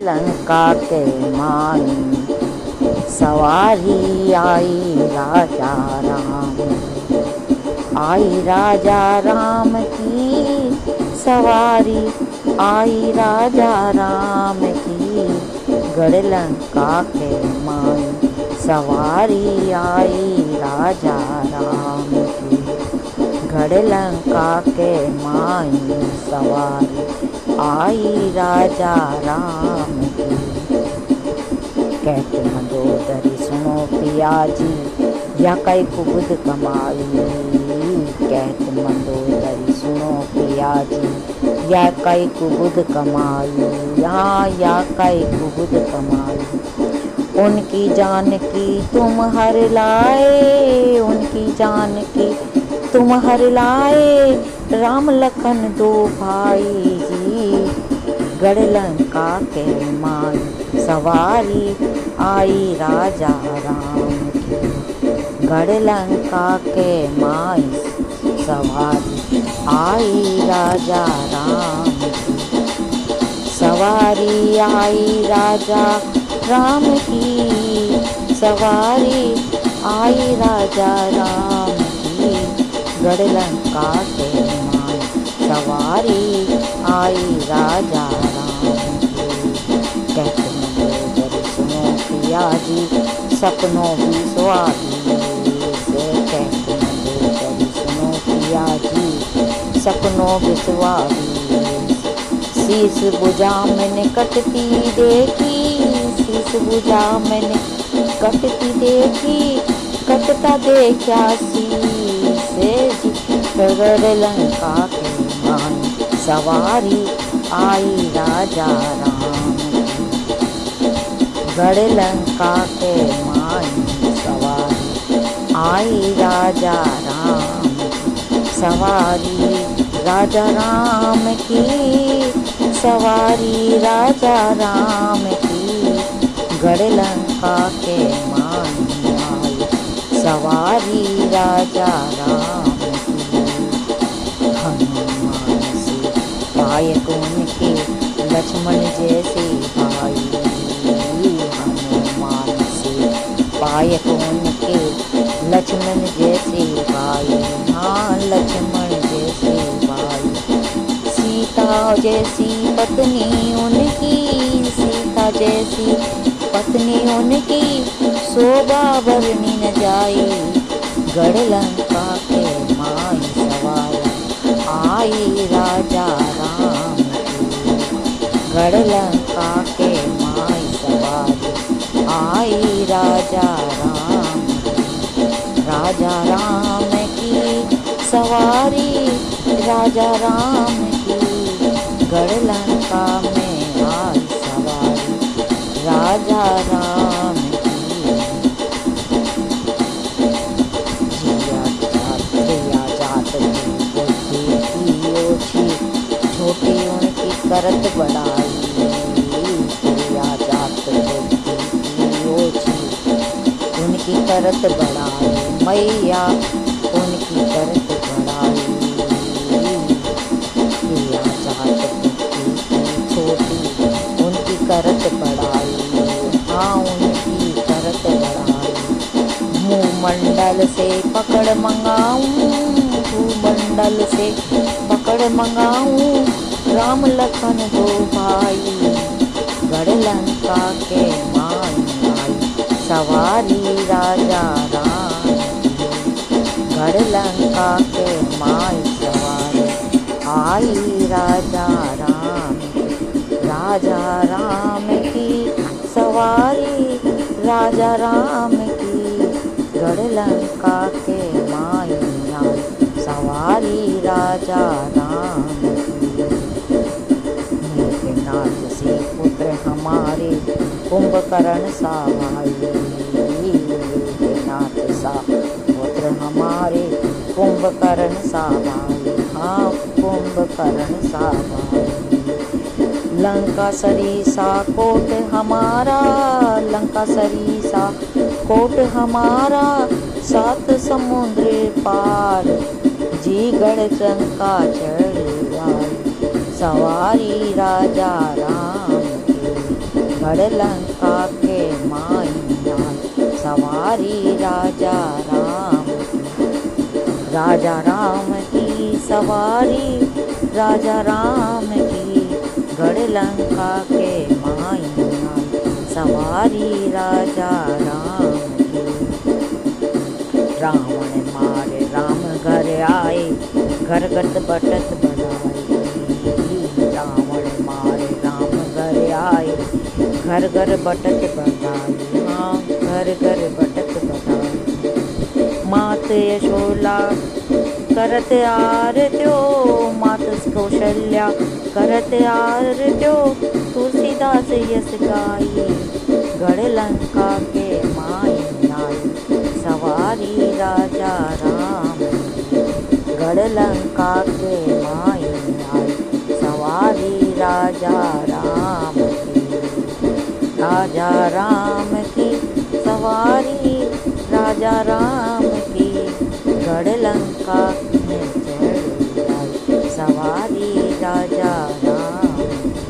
लंका के माई सवारी आई राजा राम। आई राजा राम की सवारी, आई राजा राम की। गढ़ लंका के माई सवारी आई राजा राम की। गढ़ लंका के माई सवारी आई राजा राम की। कहते मंदोदरी सुनो पिया जी, या कई कुबुद कमाई। कहते मंदोदरी सुनो पिया जी, या कई कुबुद कमाई। या कई कुबुद कमाई। उनकी जान की तुम हर लाए, उनकी जान की तुम हर लाए। राम लखन दो भाई जी। गढ़ लंका के माई सवारी आई राजा राम की। गढ़ लंका के माई सवारी आई राजा राम की। सवारी आई राजा राम की। सवारी आई राजा राम की। गढ़ लंका के माई सवारी आई राजा राम की। कहते मंदोदरी सुनो पिया जी, सपनों भी स्वादी से। कहते मंदोदरी सुनो पिया जी, सपनों भी स्वादी। शीश बुझा मैंने कटती देखी, शीश बुझा मैंने कटती देखी। कटता देखा शीशे जी। गढ़ लंका के माई सवारी आई राजा राम की। गढ़ लंका के माई सवारी आई राजा राम की। सवारी राजा राम की, सवारी राजा राम की। गढ़ लंका के माई आई सवारी राजा राम की। हनुमान से पाए उनके लक्ष्मण जैसे भाई। हनुमान से पाए उनके लक्ष्मण जैसे भाई। हाँ लक्ष्मण जैसे भाई। सीता जैसी पत्नी उनकी, सीता जैसी पत्नी उनकी। शोभा वर्णि न जाए। गढ़ लंका के माई सवारी आई राजा राम की। गढ़ लंका के माई सवारी आई राजा राम की। राजा राम की सवारी राजा राम की। गढ़ लंका में आई सवारी राजा राम की। जिया जात बुद्धि की ओछी, छोटी उनकी करत बढ़ाई। जिया जात बुद्धि की ओछी, उनकी करत बढ़ाई। मैया उनकी करत बढ़ाई। जिया जात बुद्धि की छोटी, उनकी करत बढ़ाई। हाँ उनकी करत बढ़ाई। भूमंडल से पकड़ मंगाऊं, भूमंडल से पकड़ मंगाऊं। राम लखन दो भाई। गढ़ लंका के माई आई सवारी राजा राम की। गढ़ लंका के माई सवारी आई राजा राम की। राजा राम की सवारी राजा राम की। गढ़ लंका के माई आई सवारी राजा राम की। मेघनाथ से पुत्र हमारे कुंभकर्ण सा भाई। मेघनाथ सा पुत्र हमारे कुंभकर्ण सा भाई। हाँ कुंभकर्ण सा भाई। लंका सरीसा कोट हमारा, लंका सरीसा कोट हमारा। सात समुद्र पार जी गढ़ लंका चढ़ आई। सवारी राजा राम की। गढ़ लंका के माइया सवारी राजा राम की सवारी राजा राम की। गढ़ लंका के माइया सवारी राजा राम की। रावण मारे राम घर आए, घर गट बटत बनाई। रावण मारे राम घर आए, घर घर बटत बनाई। हाँ घर घर बटत बनाई। मात यशोला करत आरत्यो, मात कौशल्या करत आरत्यो। तुलसीदास यस गाई, गढ़ लंका के माई आई सवारी राजा राम। गढ़ लंका के माई आई सवारी राजा राम की। राजा राम की सवारी राजा राम की। गढ़ लंका